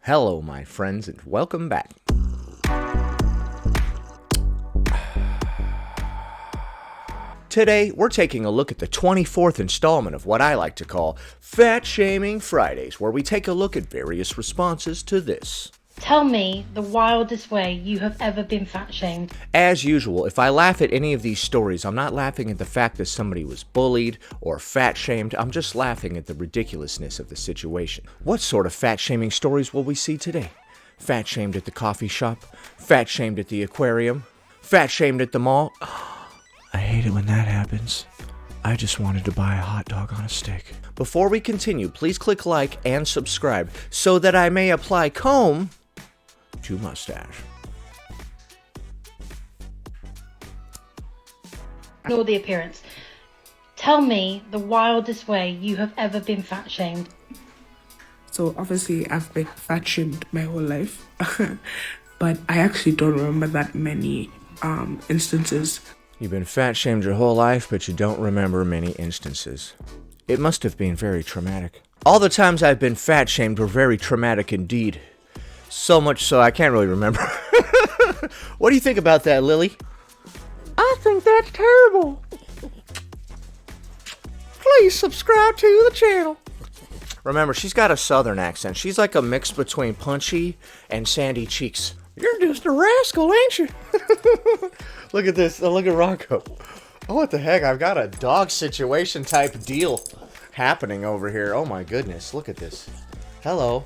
Hello, my friends, and welcome back. Today, we're taking a look at the 24th installment of what I like to call Fat Shaming Fridays, where we take a look at various responses to this. Tell me the wildest way you have ever been fat shamed. As usual, if I laugh at any of these stories, I'm not laughing at the fact that somebody was bullied or fat shamed. I'm just laughing at the ridiculousness of the situation. What sort of fat shaming stories will we see today? Fat shamed at the coffee shop? Fat shamed at the aquarium? Fat shamed at the mall? I hate it when that happens. I just wanted to buy a hot dog on a stick. Before we continue, please click like and subscribe so that I may apply comb to mustache. Ignore the appearance. Tell me the wildest way you have ever been fat shamed. So obviously I've been fat shamed my whole life, but I actually don't remember that many instances. You've been fat shamed your whole life, but you don't remember many instances. It must have been very traumatic. All the times I've been fat shamed were very traumatic indeed. So much so I can't really remember. What do you think about that, Lily? I think that's terrible. Please subscribe to the channel. Remember, she's got a southern accent. She's like a mix between Punchy and Sandy Cheeks. You're just a rascal, ain't you? Look at this. Look at Rocco. Oh, what the heck? I've got a dog situation type deal happening over here. Oh my goodness. Look at this. Hello.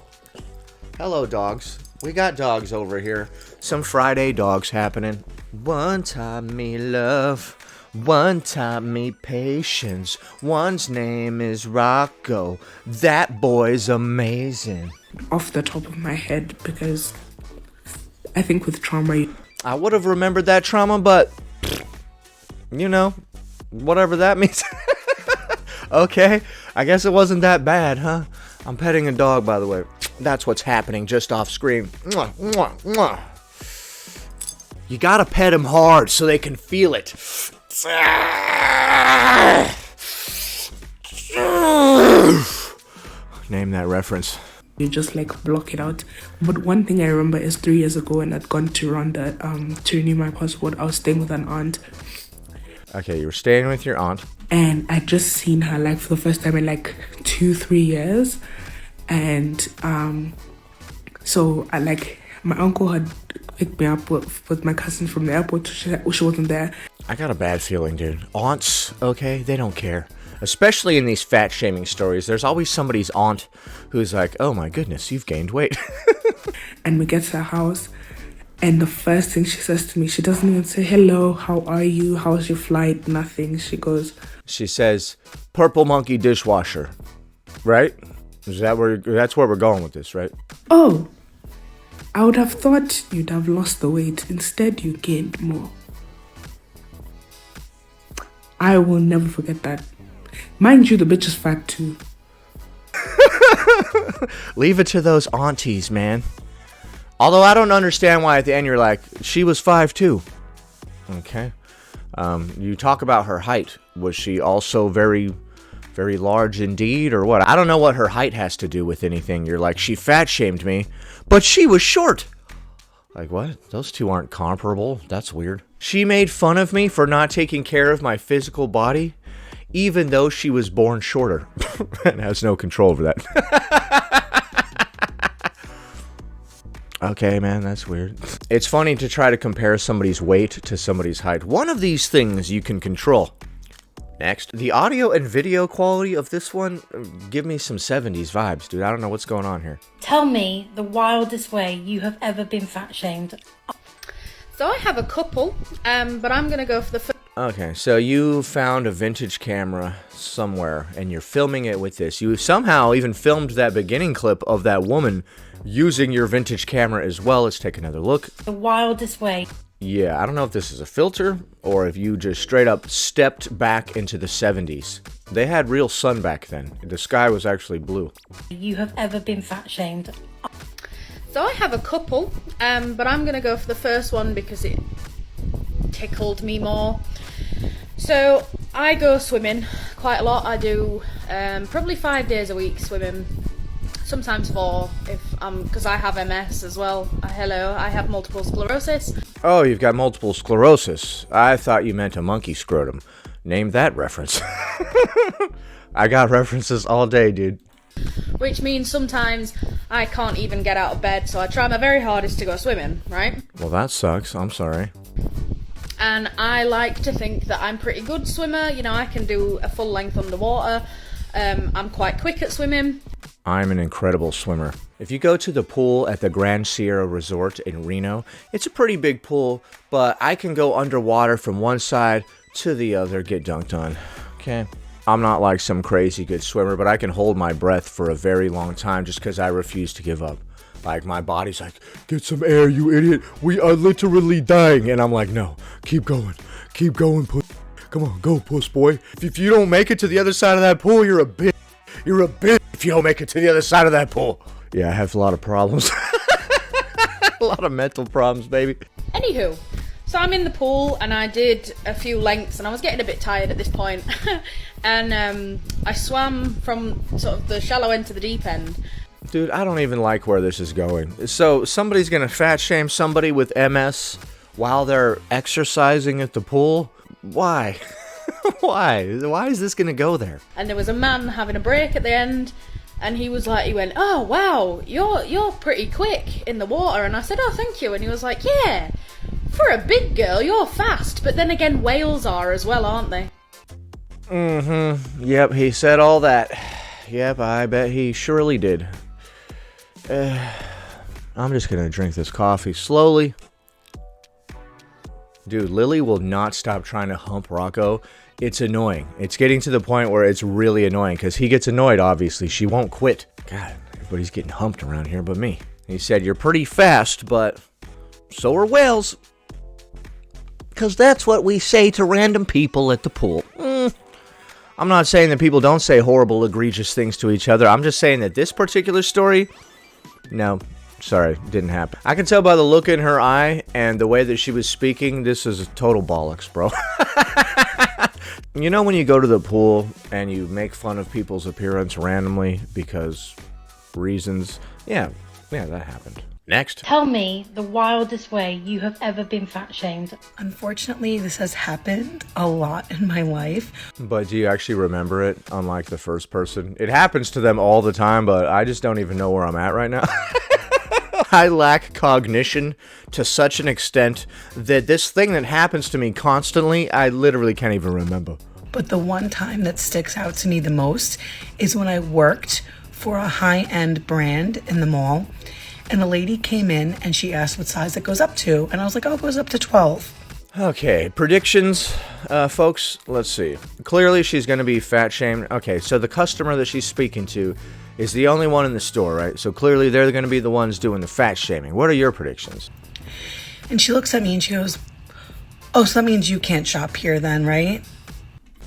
Hello, dogs. We got dogs over here. Some Friday dogs happening. One taught me love. One taught me patience. One's name is Rocco. That boy's amazing. Off the top of my head, because I think with trauma, I would have remembered that trauma, but, you know, whatever that means. Okay, I guess it wasn't that bad, huh? I'm petting a dog, by the way. That's what's happening just off screen. Mwah, mwah, mwah. You gotta pet them hard so they can feel it. Name that reference. you just like block it out. But one thing I remember is 3 years ago when I'd gone to Rwanda to renew my passport. I was staying with an aunt. Okay, you were staying with your aunt. And I'd just seen her like for the first time in like 2-3 years. And so I like my uncle had picked me up with my cousin from the airport. She wasn't there. I got a bad feeling, dude. Aunts, okay, they don't care. Especially in these fat shaming stories, there's always somebody's aunt who's like, oh my goodness, you've gained weight. And we get to her house, and the first thing she says to me, she doesn't even say, hello, how are you? How's your flight? Nothing. She says, purple monkey dishwasher, right? That's where we're going with this, right? Oh, I would have thought you'd have lost the weight. Instead, you gained more. I will never forget that. Mind you, the bitch is fat too. Leave it to those aunties, man. Although I don't understand why at the end you're like, she was 5'2". Okay. You talk about her height. Was she also very, very large indeed, or what? I don't know what her height has to do with anything. You're like, she fat shamed me, but she was short. Like, what? Those two aren't comparable. That's weird. She made fun of me for not taking care of my physical body, even though she was born shorter and has no control over that. Okay, man, that's weird. It's funny to try to compare somebody's weight to somebody's height. One of these things you can control. Next, the audio and video quality of this one give me some 70s vibes, dude. I don't know what's going on here. Tell me the wildest way you have ever been fat shamed. So I have a couple, but I'm going to go for the first. Okay, so you found a vintage camera somewhere, and you're filming it with this. You somehow even filmed that beginning clip of that woman using your vintage camera as well. Let's take another look. The wildest way. Yeah, I don't know if this is a filter, or if you just straight up stepped back into the 70s. They had real sun back then. The sky was actually blue. You have ever been fat shamed. So I have a couple, but I'm going to go for the first one because it tickled me more. So I go swimming quite a lot. I do probably 5 days a week swimming, sometimes 4 if because I have MS as well. Hello, I have multiple sclerosis. Oh, you've got multiple sclerosis. I thought you meant a monkey scrotum. Name that reference. I got references all day, dude. Which means sometimes I can't even get out of bed, so I try my very hardest to go swimming, right? Well, that sucks. I'm sorry. And I like to think that I'm a pretty good swimmer. You know, I can do a full length underwater. I'm quite quick at swimming. I'm an incredible swimmer. If you go to the pool at the Grand Sierra Resort in Reno, it's a pretty big pool, but I can go underwater from one side to the other, get dunked on. Okay? I'm not like some crazy good swimmer, but I can hold my breath for a very long time just because I refuse to give up. Like, my body's like, get some air, you idiot. We are literally dying. And I'm like, no, keep going, puss. Come on, go, puss boy. If you don't make it to the other side of that pool, you're a bitch. You're a bitch if you don't make it to the other side of that pool. Yeah, I have a lot of problems. A lot of mental problems, baby. Anywho, so I'm in the pool and I did a few lengths and I was getting a bit tired at this point. And I swam from sort of the shallow end to the deep end. Dude, I don't even like where this is going. So somebody's gonna fat shame somebody with MS while they're exercising at the pool? Why? Why? Why is this gonna go there? And there was a man having a break at the end, and he went, oh wow, you're pretty quick in the water. And I said, oh thank you. And he was like, yeah, for a big girl, you're fast. But then again, whales are as well, aren't they? Yep, he said all that. Yep, I bet he surely did. I'm just gonna drink this coffee slowly. Dude, Lily will not stop trying to hump Rocco. It's annoying. It's getting to the point where it's really annoying because he gets annoyed, obviously. She won't quit. God, everybody's getting humped around here but me. He said, you're pretty fast, but so are whales. Because that's what we say to random people at the pool. I'm not saying that people don't say horrible, egregious things to each other. I'm just saying that this particular story, no, sorry, didn't happen. I can tell by the look in her eye and the way that she was speaking, this is total bollocks, bro. You know when you go to the pool and you make fun of people's appearance randomly because reasons? Yeah, that happened. Next. Tell me the wildest way you have ever been fat shamed. Unfortunately, this has happened a lot in my life. But do you actually remember it, unlike the first person? It happens to them all the time, but I just don't even know where I'm at right now. I lack cognition to such an extent that this thing that happens to me constantly, I literally can't even remember. But the one time that sticks out to me the most is when I worked for a high-end brand in the mall. And a lady came in and she asked what size it goes up to. And I was like, oh, it goes up to 12. Okay, predictions, folks. Let's see. Clearly, she's going to be fat shamed. Okay, so the customer that she's speaking to is the only one in the store, right? So clearly, they're going to be the ones doing the fat shaming. What are your predictions? And she looks at me and she goes, oh, so that means you can't shop here then, right?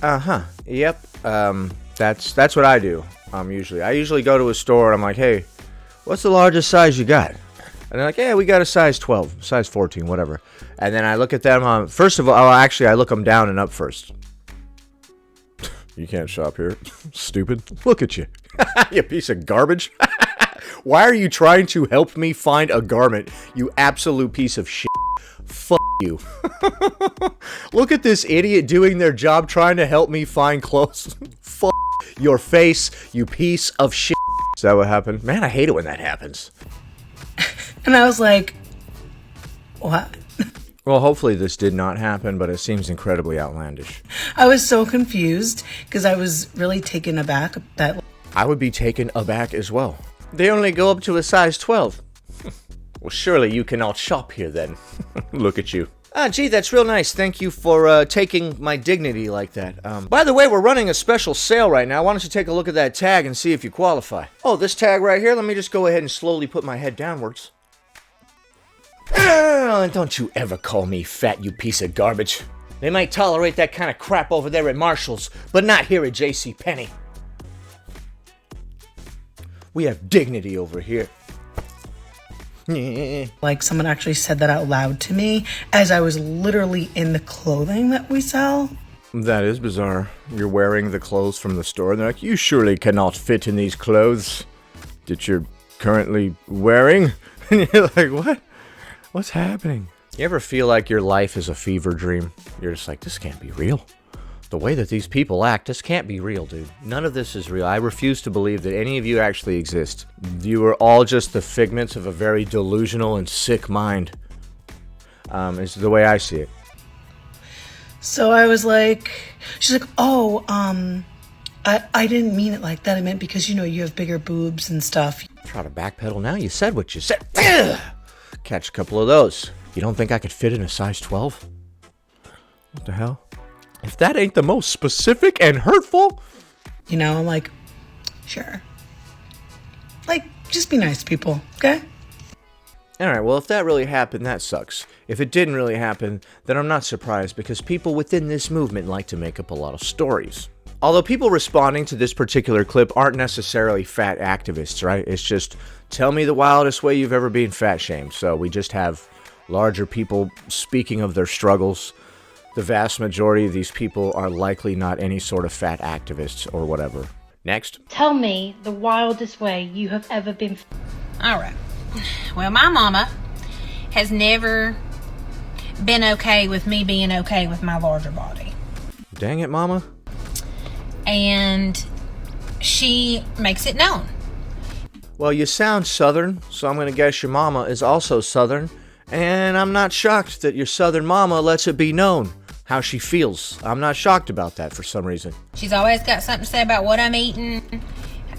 Uh-huh. Yep. That's what I do. Usually. I usually go to a store and I'm like, hey, what's the largest size you got? And they're like, yeah, we got a size 12, size 14, whatever. And then I look at them. First of all, I look them down and up first. You can't shop here. Stupid. Look at you. You piece of garbage. Why are you trying to help me find a garment, you absolute piece of shit? Fuck you. Look at this idiot doing their job trying to help me find clothes. Fuck your face, you piece of shit. Is that what happened? Man, I hate it when that happens. And I was like, what? Well, hopefully this did not happen, but it seems incredibly outlandish. I was so confused because I was really taken aback that... I would be taken aback as well. They only go up to a size 12. Well, surely you cannot shop here then. Look at you. Gee, that's real nice. Thank you for taking my dignity like that. By the way, we're running a special sale right now. Why don't you take a look at that tag and see if you qualify? Oh, this tag right here? Let me just go ahead and slowly put my head downwards. Don't you ever call me fat, you piece of garbage. They might tolerate that kind of crap over there at Marshall's, but not here at JCPenney. We have dignity over here. Like someone actually said that out loud to me as I was literally in the clothing that we sell. That is bizarre. You're wearing the clothes from the store and they're like, you surely cannot fit in these clothes. Did your currently wearing. And you're like, what? What's happening? You ever feel like your life is a fever dream? You're just like, this can't be real. The way that these people act, this can't be real, dude. None of this is real. I refuse to believe that any of you actually exist. You are all just the figments of a very delusional and sick mind. Is the way I see it. So I was like, she's like, oh, I didn't mean it like that. I meant because, you have bigger boobs and stuff. Try to backpedal now. You said what you said. Catch a couple of those. You don't think I could fit in a size 12? What the hell? If that ain't the most specific and hurtful. I'm like, sure. Like, just be nice to people, okay? Alright, well, if that really happened, that sucks. If it didn't really happen, then I'm not surprised because people within this movement like to make up a lot of stories. Although people responding to this particular clip aren't necessarily fat activists, right? It's just, tell me the wildest way you've ever been fat shamed. So we just have larger people speaking of their struggles. The vast majority of these people are likely not any sort of fat activists or whatever. Next. Tell me the wildest way you have ever been. All right. Well, my mama has never been okay with me being okay with my larger body. Dang it, mama. And she makes it known. Well, you sound Southern, so I'm going to guess your mama is also Southern. And I'm not shocked that your Southern mama lets it be known how she feels. I'm not shocked about that for some reason. She's always got something to say about what I'm eating.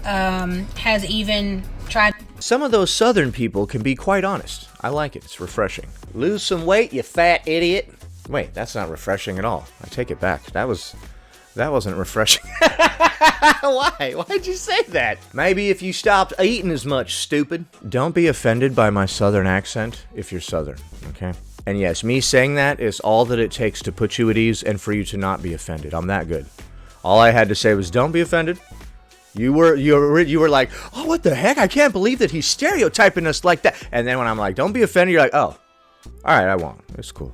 Has even tried. Some of those Southern people can be quite honest. I like it. It's refreshing. Lose some weight, you fat idiot. Wait, that's not refreshing at all. I take it back. That wasn't refreshing. Why? Why'd you say that? Maybe if you stopped eating as much, stupid. Don't be offended by my Southern accent if you're Southern, okay? And yes, me saying that is all that it takes to put you at ease and for you to not be offended. I'm that good. All I had to say was, don't be offended. You were like, oh, what the heck? I can't believe that he's stereotyping us like that. And then when I'm like, don't be offended, you're like, oh, all right, I won't. It's cool.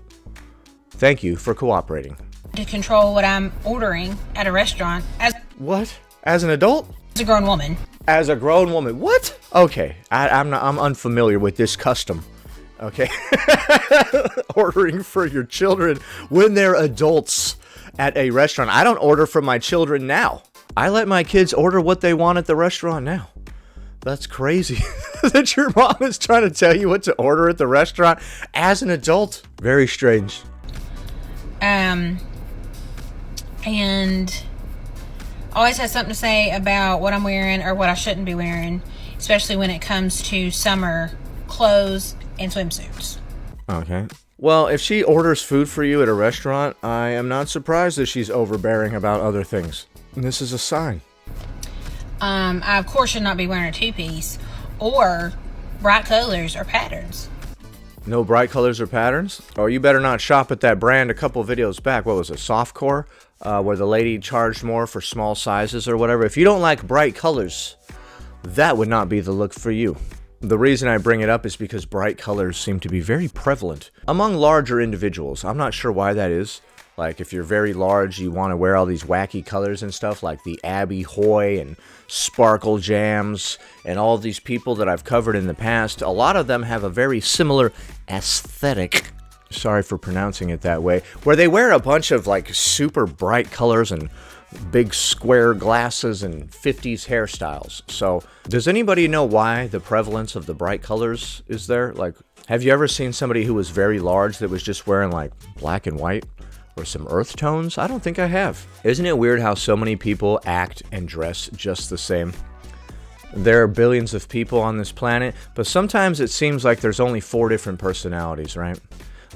Thank you for cooperating. To control what I'm ordering at a restaurant as What? As an adult? a grown woman. As a grown woman. What? Okay, I'm unfamiliar with this custom. Okay. Ordering for your children when they're adults at a restaurant. I don't order for my children now. I let my kids order what they want at the restaurant now. That's crazy that your mom is trying to tell you what to order at the restaurant as an adult. Very strange. And always has something to say about what I'm wearing or what I shouldn't be wearing, especially when it comes to summer clothes and swimsuits. Okay. Well, if she orders food for you at a restaurant, I am not surprised that she's overbearing about other things. And this is a sign. I of course should not be wearing a two-piece or bright colors or patterns. No bright colors or patterns? Oh, you better not shop at that brand a couple videos back. What was it, Softcore? Where the lady charged more for small sizes or whatever. If you don't like bright colors, that would not be the look for you. The reason I bring it up is because bright colors seem to be very prevalent among larger individuals. I'm not sure why that is. Like, if you're very large, you want to wear all these wacky colors and stuff, like the Abby Hoy and Sparkle Jams, and all of these people that I've covered in the past. A lot of them have a very similar aesthetic, sorry for pronouncing it that way, where they wear a bunch of, like, super bright colors and big square glasses and 50s hairstyles. So, does anybody know why the prevalence of the bright colors is there? Like, have you ever seen somebody who was very large that was just wearing, like, black and white? Or some earth tones? I don't think I have. Isn't it weird how so many people act and dress just the same? There are billions of people on this planet, but sometimes it seems like there's only 4 different personalities, right?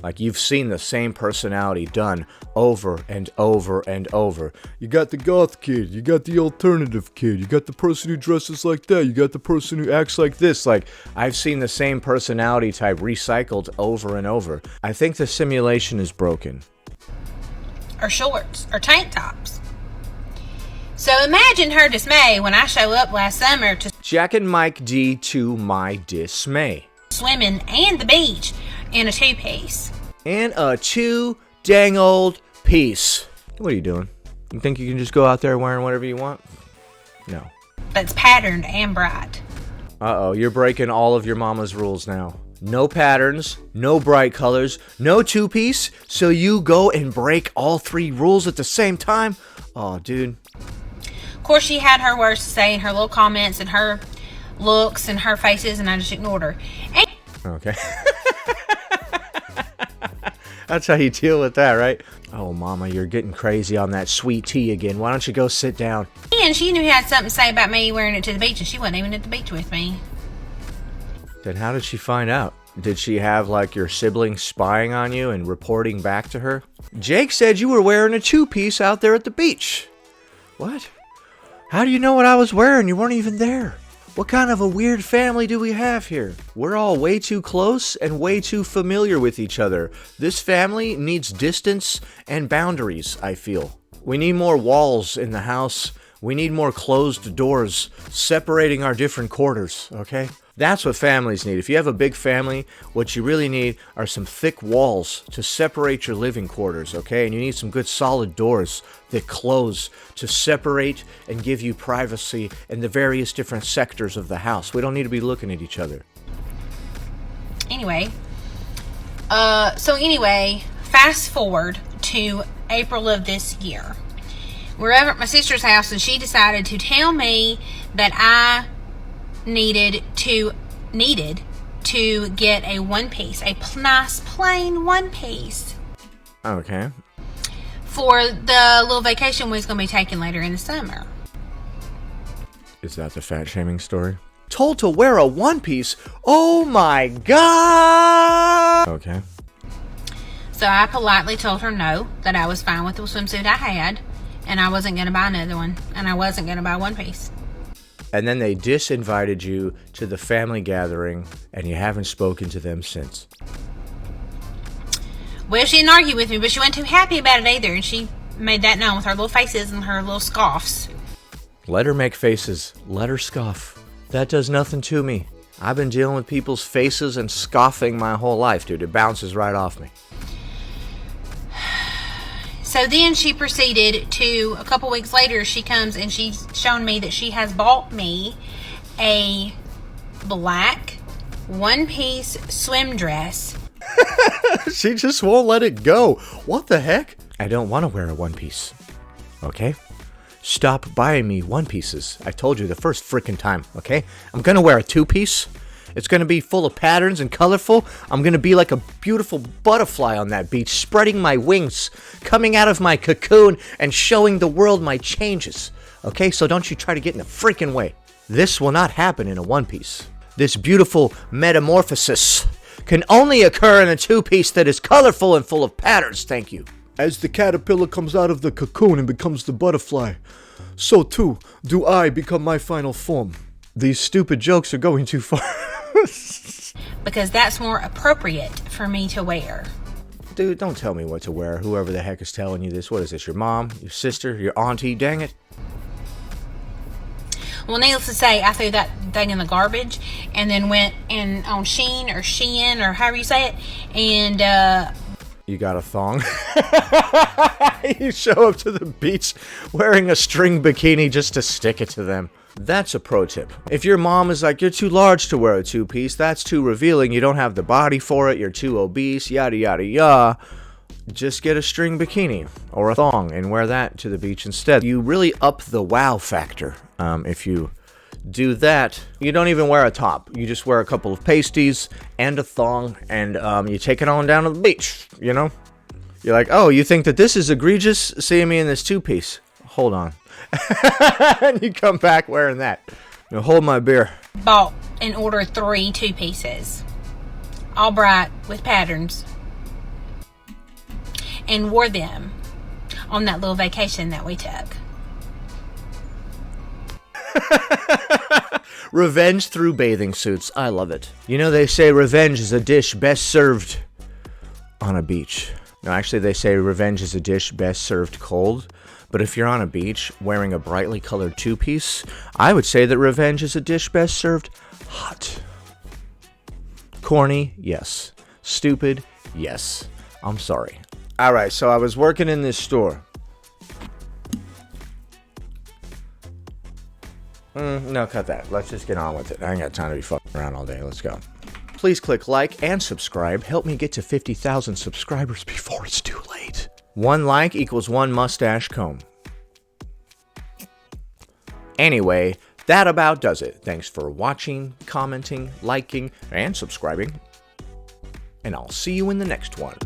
Like, you've seen the same personality done over and over and over. You got the goth kid, you got the alternative kid, you got the person who dresses like that, you got the person who acts like this. Like, I've seen the same personality type recycled over and over. I think the simulation is broken. Or shorts or tank tops. So imagine her dismay when I show up last summer to Jack and Mike D to my dismay. swimming and the beach in a two-piece. And a too dang old piece. What are you doing? You think you can just go out there wearing whatever you want? No. That's patterned and bright. Uh-oh, you're breaking all of your mama's rules now. No patterns, no bright colors, no two-piece, so you go and break all 3 rules at the same time? Oh, dude. Of course, she had her words to say and her little comments and her looks and her faces, and I just ignored her. And Okay. That's how you deal with that, right? Oh, Mama, you're getting crazy on that sweet tea again. Why don't you go sit down? she knew she had something to say about me wearing it to the beach, and she wasn't even at the beach with me. Then how did she find out? Did she have, like, your siblings spying on you and reporting back to her? Jake said you were wearing a two-piece out there at the beach. What? How do you know what I was wearing? You weren't even there. What kind of a weird family do we have here? We're all way too close and way too familiar with each other. This family needs distance and boundaries, I feel. We need more walls in the house. We need more closed doors separating our different quarters, okay? That's what families need. If you have a big family, what you really need are some thick walls to separate your living quarters, okay? And you need some good solid doors that close to separate and give you privacy in the various different sectors of the house. We don't need to be looking at each other. Anyway, fast forward to April of this year. We're over at my sister's house, and she decided to tell me that I needed to get a one-piece, a nice plain one-piece. Okay. For the little vacation we was going to be taking later in the summer. Is that the fat shaming story? Told to wear a one-piece? Oh my god! Okay. So I politely told her no, that I was fine with the swimsuit I had, and I wasn't going to buy another one, and I wasn't going to buy one piece. And then they disinvited you to the family gathering, and you haven't spoken to them since. Well, she didn't argue with me, but she wasn't too happy about it either, and she made that known with her little faces and her little scoffs. Let her make faces. Let her scoff. That does nothing to me. I've been dealing with people's faces and scoffing my whole life, dude. It bounces right off me. So then she proceeded to, a couple weeks later, she comes and she's shown me that she has bought me a black one-piece swim dress. She just won't let it go. What the heck? I don't want to wear a one-piece. Okay? Stop buying me one-pieces. I told you the first freaking time, okay? I'm gonna wear a two-piece. It's going to be full of patterns and colorful. I'm going to be like a beautiful butterfly on that beach, spreading my wings, coming out of my cocoon, and showing the world my changes. Okay, so don't you try to get in the freaking way. This will not happen in a one-piece. This beautiful metamorphosis can only occur in a two-piece that is colorful and full of patterns, thank you. As the caterpillar comes out of the cocoon and becomes the butterfly, so too do I become my final form. These stupid jokes are going too far. Because that's more appropriate for me to wear. Dude, don't tell me what to wear. Whoever the heck is telling you this. What is this, your mom, your sister, your auntie? Dang it. Well, needless to say, I threw that thing in the garbage and then went in on Shein or however you say it, and you got a thong? You show up to the beach wearing a string bikini just to stick it to them. That's a pro tip. If your mom is like, you're too large to wear a two-piece, that's too revealing, you don't have the body for it, you're too obese, yada yada yada, just get a string bikini or a thong and wear that to the beach instead. You really up the wow factor. If you do that, you don't even wear a top. You just wear a couple of pasties and a thong, and you take it on down to the beach, you know? You're like, oh, you think that this is egregious, seeing me in this two-piece? Hold on. And you come back wearing that. Now hold my beer. Bought and ordered 3 two-pieces. All bright with patterns. And wore them on that little vacation that we took. Revenge through bathing suits. I love it. You know, they say revenge is a dish best served on a beach. No, actually, they say revenge is a dish best served cold. But if you're on a beach wearing a brightly colored two-piece, I would say that revenge is a dish best served hot. Corny, yes. Stupid, yes. I'm sorry. Alright, so I was working in this store. No, cut that. Let's just get on with it. I ain't got time to be fucking around all day. Let's go. Please click like and subscribe. Help me get to 50,000 subscribers before it's too late. 1 like equals 1 mustache comb. Anyway, that about does it. Thanks for watching, commenting, liking, and subscribing. And I'll see you in the next one.